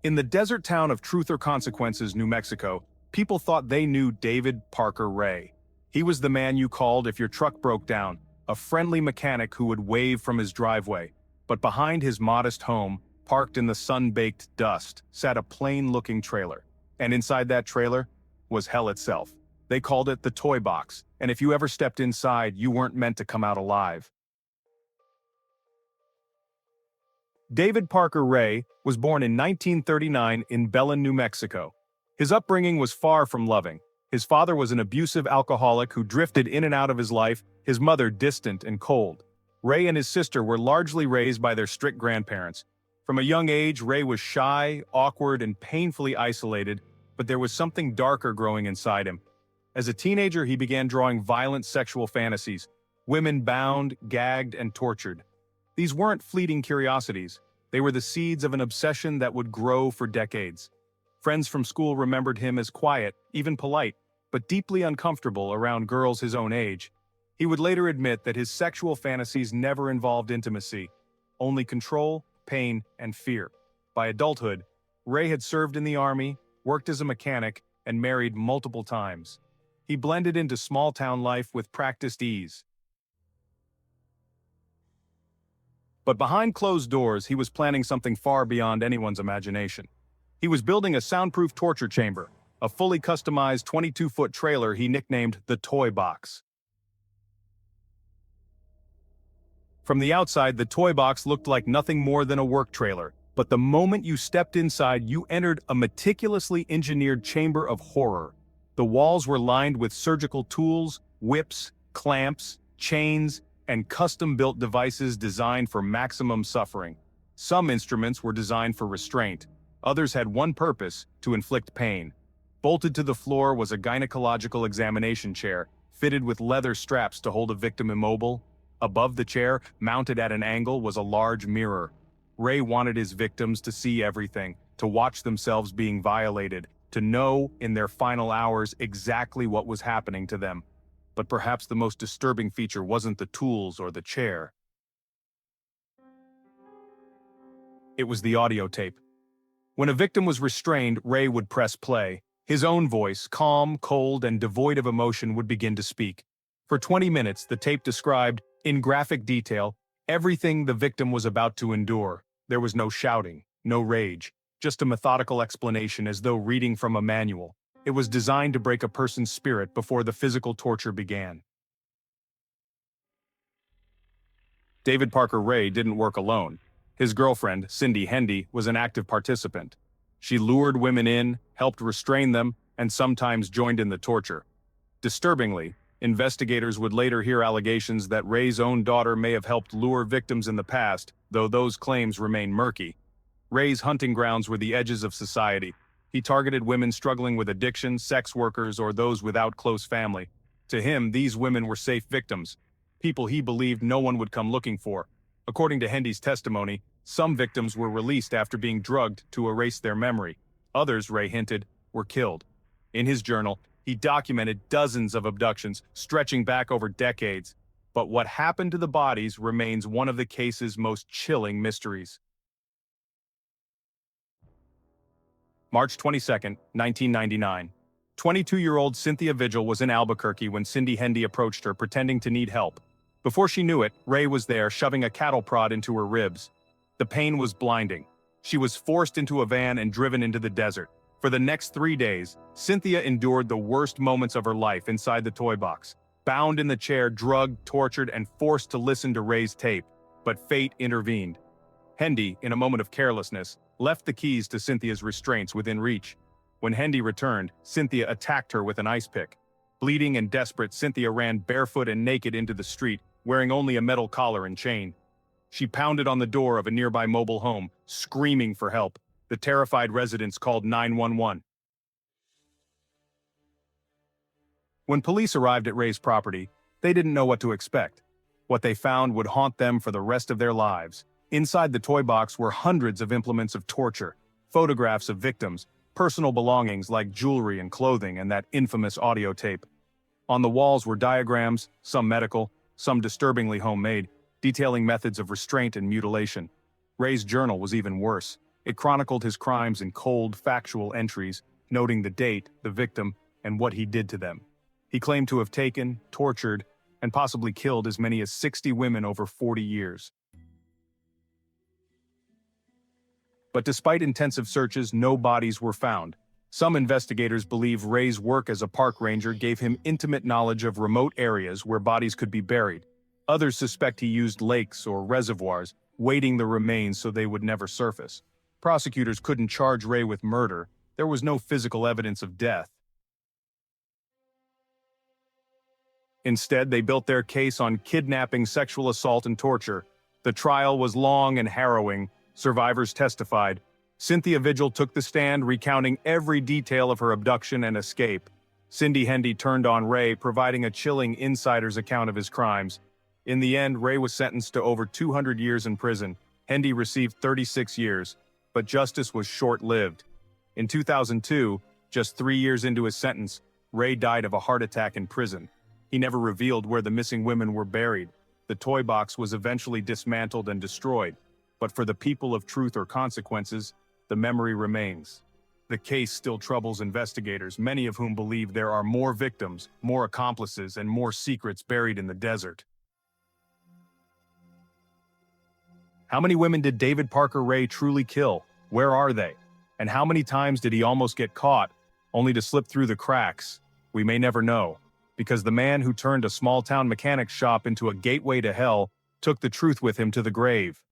In the desert town of Truth or Consequences, New Mexico, people thought they knew David Parker Ray. He was the man you called if your truck broke down, a friendly mechanic who would wave from his driveway. But behind his modest home, parked in the sun-baked dust, sat a plain-looking trailer. And inside that trailer was hell itself. They called it the toy box, and if you ever stepped inside, you weren't meant to come out alive. David Parker Ray was born in 1939 in Belen, New Mexico. His upbringing was far from loving. His father was an abusive alcoholic who drifted in and out of his life, his mother distant and cold. Ray and his sister were largely raised by their strict grandparents. From a young age, Ray was shy, awkward, and painfully isolated, but there was something darker growing inside him. As a teenager, he began drawing violent sexual fantasies, women bound, gagged, and tortured. These weren't fleeting curiosities. They were the seeds of an obsession that would grow for decades. Friends from school remembered him as quiet, even polite, but deeply uncomfortable around girls his own age. He would later admit that his sexual fantasies never involved intimacy, only control, pain, and fear. By adulthood, Ray had served in the army, worked as a mechanic, and married multiple times. He blended into small-town life with practiced ease. But behind closed doors, he was planning something far beyond anyone's imagination. He was building a soundproof torture chamber, a fully customized 22-foot trailer he nicknamed the Toy Box. From the outside, the Toy Box looked like nothing more than a work trailer, but the moment you stepped inside, you entered a meticulously engineered chamber of horror. The walls were lined with surgical tools, whips, clamps, chains, and custom-built devices designed for maximum suffering. Some instruments were designed for restraint. Others had one purpose: to inflict pain. Bolted to the floor was a gynecological examination chair, fitted with leather straps to hold a victim immobile. Above the chair, mounted at an angle, was a large mirror. Ray wanted his victims to see everything, to watch themselves being violated, to know in their final hours exactly what was happening to them. But perhaps the most disturbing feature wasn't the tools or the chair. It was the audio tape. When a victim was restrained, Ray would press play. His own voice, calm, cold, and devoid of emotion, would begin to speak. For 20 minutes, the tape described, in graphic detail, everything the victim was about to endure. There was no shouting, no rage, just a methodical explanation as though reading from a manual. It was designed to break a person's spirit before the physical torture began. David Parker Ray didn't work alone. His girlfriend, Cindy Hendy, was an active participant. She lured women in, helped restrain them, and sometimes joined in the torture. Disturbingly, investigators would later hear allegations that Ray's own daughter may have helped lure victims in the past, though those claims remain murky. Ray's hunting grounds were the edges of society. He targeted women struggling with addiction, sex workers, or those without close family. To him, these women were safe victims, people he believed no one would come looking for. According to Hendy's testimony, some victims were released after being drugged to erase their memory. Others, Ray hinted, were killed. In his journal, he documented dozens of abductions, stretching back over decades. But what happened to the bodies remains one of the case's most chilling mysteries. March 22, 1999. 22-year-old Cynthia Vigil was in Albuquerque when Cindy Hendy approached her, pretending to need help. Before she knew it, Ray was there, shoving a cattle prod into her ribs. The pain was blinding. She was forced into a van and driven into the desert. For the next 3 days, Cynthia endured the worst moments of her life inside the toy box, bound in the chair, drugged, tortured, and forced to listen to Ray's tape. But fate intervened. Hendy, in a moment of carelessness, left the keys to Cynthia's restraints within reach. When Hendy returned, Cynthia attacked her with an ice pick. Bleeding and desperate, Cynthia ran barefoot and naked into the street, wearing only a metal collar and chain. She pounded on the door of a nearby mobile home, screaming for help. The terrified residents called 911. When police arrived at Ray's property, they didn't know what to expect. What they found would haunt them for the rest of their lives. Inside the toy box were hundreds of implements of torture, photographs of victims, personal belongings like jewelry and clothing, and that infamous audio tape. On the walls were diagrams, some medical, some disturbingly homemade, detailing methods of restraint and mutilation. Ray's journal was even worse. It chronicled his crimes in cold, factual entries, noting the date, the victim, and what he did to them. He claimed to have taken, tortured, and possibly killed as many as 60 women over 40 years. But despite intensive searches, no bodies were found. Some investigators believe Ray's work as a park ranger gave him intimate knowledge of remote areas where bodies could be buried. Others suspect he used lakes or reservoirs, weighting the remains so they would never surface. Prosecutors couldn't charge Ray with murder. There was no physical evidence of death. Instead, they built their case on kidnapping, sexual assault, and torture. The trial was long and harrowing. Survivors testified. Cynthia Vigil took the stand, recounting every detail of her abduction and escape. Cindy Hendy turned on Ray, providing a chilling insider's account of his crimes. In the end, Ray was sentenced to over 200 years in prison. Hendy received 36 years, but justice was short-lived. In 2002, just 3 years into his sentence, Ray died of a heart attack in prison. He never revealed where the missing women were buried. The toy box was eventually dismantled and destroyed. But for the people of Truth or Consequences, the memory remains. The case still troubles investigators, many of whom believe there are more victims, more accomplices, and more secrets buried in the desert. How many women did David Parker Ray truly kill? Where are they? And how many times did he almost get caught, only to slip through the cracks? We may never know, because the man who turned a small-town mechanic shop into a gateway to hell took the truth with him to the grave.